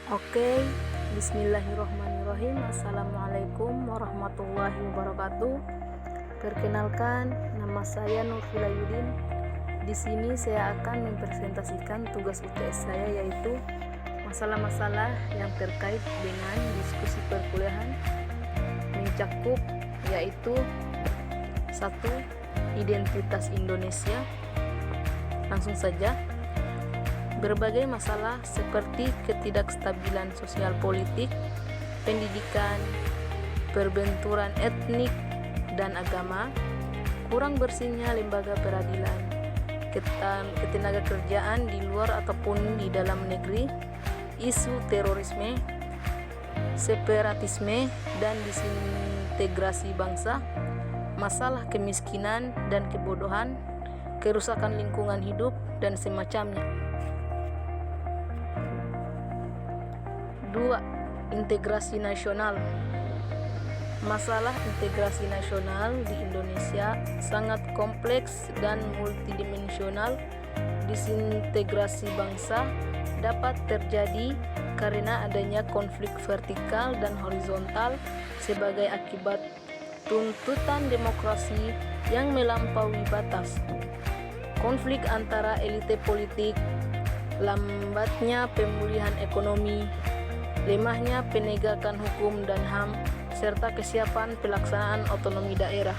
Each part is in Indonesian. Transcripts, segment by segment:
Oke, bismillahirrohmanirrohim. Assalamualaikum warahmatullahi wabarakatuh. Perkenalkan, nama saya Nurfila Yudin. Di sini saya akan mempresentasikan tugas UTS saya, yaitu masalah-masalah yang terkait dengan diskusi perkuliahan, mencakup yaitu 1. Identitas Indonesia. Langsung saja. Berbagai masalah seperti ketidakstabilan sosial politik, pendidikan, perbenturan etnik dan agama, kurang bersihnya lembaga peradilan, ketenagakerjaan di luar ataupun di dalam negeri, isu terorisme, separatisme dan disintegrasi bangsa, masalah kemiskinan dan kebodohan, kerusakan lingkungan hidup dan semacamnya. 2. Integrasi nasional. Masalah integrasi nasional di Indonesia sangat kompleks dan multidimensional. Disintegrasi bangsa dapat terjadi karena adanya konflik vertikal dan horizontal sebagai akibat tuntutan demokrasi yang melampaui batas, konflik antara elite politik, lambatnya pemulihan ekonomi, lemahnya penegakan hukum dan HAM, serta kesiapan pelaksanaan otonomi daerah.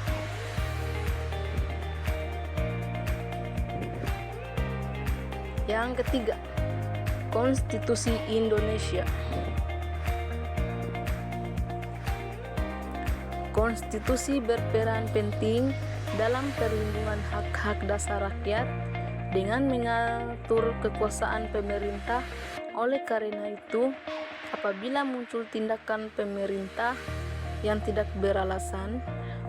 Yang ketiga, Konstitusi Indonesia. Konstitusi berperan penting dalam perlindungan hak-hak dasar rakyat dengan mengatur kekuasaan pemerintah. Oleh karena itu, apabila muncul tindakan pemerintah yang tidak beralasan,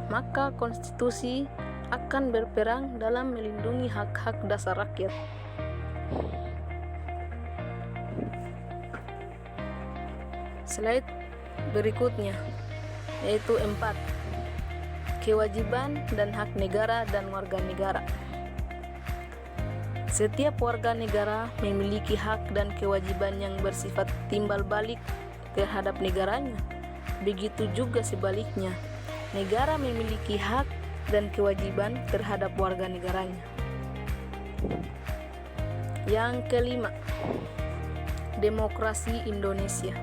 maka konstitusi akan berperan dalam melindungi hak-hak dasar rakyat. Slide berikutnya, yaitu 4. Kewajiban dan hak negara dan warga negara. Setiap warga negara memiliki hak dan kewajiban yang bersifat timbal balik terhadap negaranya. Begitu juga sebaliknya, negara memiliki hak dan kewajiban terhadap warga negaranya. Yang kelima, demokrasi Indonesia.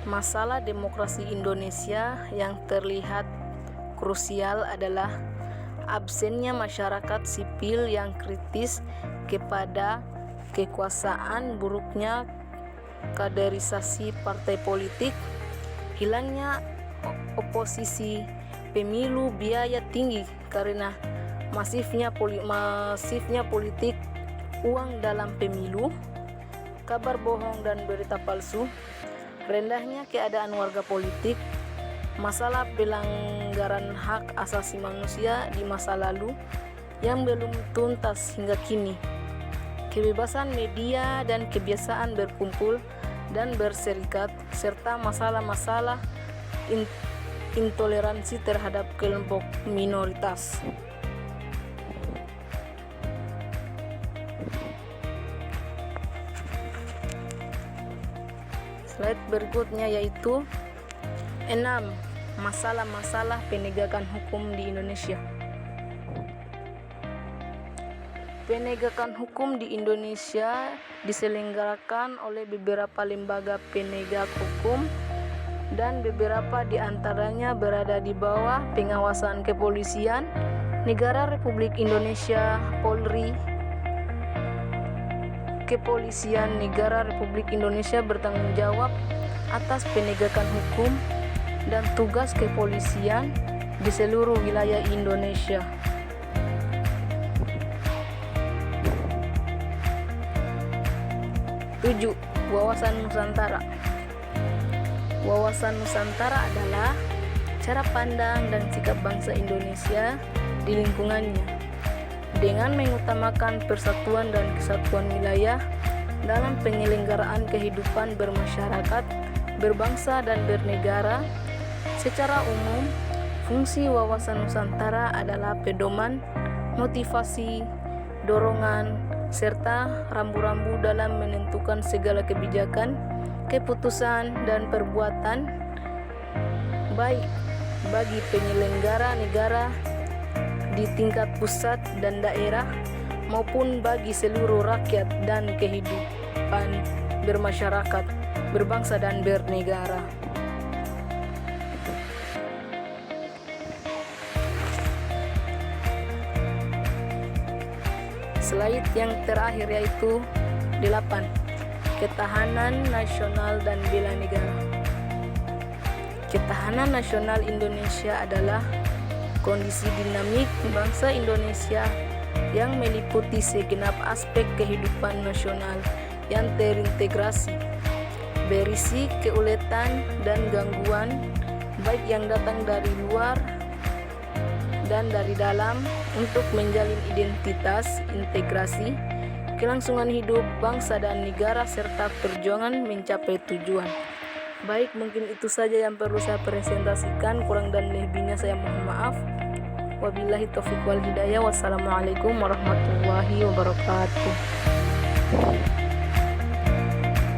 Masalah demokrasi Indonesia yang terlihat krusial adalah absennya masyarakat sipil yang kritis kepada kekuasaan, buruknya kaderisasi partai politik, hilangnya oposisi, pemilu biaya tinggi karena masifnya politik uang dalam pemilu, kabar bohong dan berita palsu, rendahnya keadaan warga politik, masalah pelanggaran hak asasi manusia di masa lalu yang belum tuntas hingga kini, kebebasan media dan kebiasaan berkumpul dan berserikat, serta masalah-masalah intoleransi terhadap kelompok minoritas. Slide berikutnya yaitu 6. Masalah-masalah penegakan hukum di Indonesia. Penegakan hukum di Indonesia diselenggarakan oleh beberapa lembaga penegak hukum dan beberapa di antaranya berada di bawah pengawasan kepolisian negara Republik Indonesia, Polri. Kepolisian negara Republik Indonesia bertanggung jawab atas penegakan hukum dan tugas kepolisian di seluruh wilayah Indonesia. Tujuh, Wawasan Nusantara. Wawasan Nusantara adalah cara pandang dan sikap bangsa Indonesia di lingkungannya dengan mengutamakan persatuan dan kesatuan wilayah dalam penyelenggaraan kehidupan bermasyarakat, berbangsa dan bernegara. Secara umum, fungsi wawasan Nusantara adalah pedoman, motivasi, dorongan, serta rambu-rambu dalam menentukan segala kebijakan, keputusan, dan perbuatan baik bagi penyelenggara negara di tingkat pusat dan daerah maupun bagi seluruh rakyat dan kehidupan bermasyarakat, berbangsa dan bernegara. Slide yang terakhir yaitu 8. Ketahanan nasional dan bela negara. Ketahanan nasional Indonesia adalah kondisi dinamik bangsa Indonesia yang meliputi segenap aspek kehidupan nasional yang terintegrasi, berisi keuletan dan gangguan baik yang datang dari luar dan dari dalam untuk menjalin identitas, integrasi, kelangsungan hidup bangsa dan negara serta perjuangan mencapai tujuan. Baik, mungkin itu saja yang perlu saya presentasikan, kurang dan lebihnya saya mohon maaf. Wabillahi taufiq wal hidayah. Wassalamualaikum warahmatullahi wabarakatuh.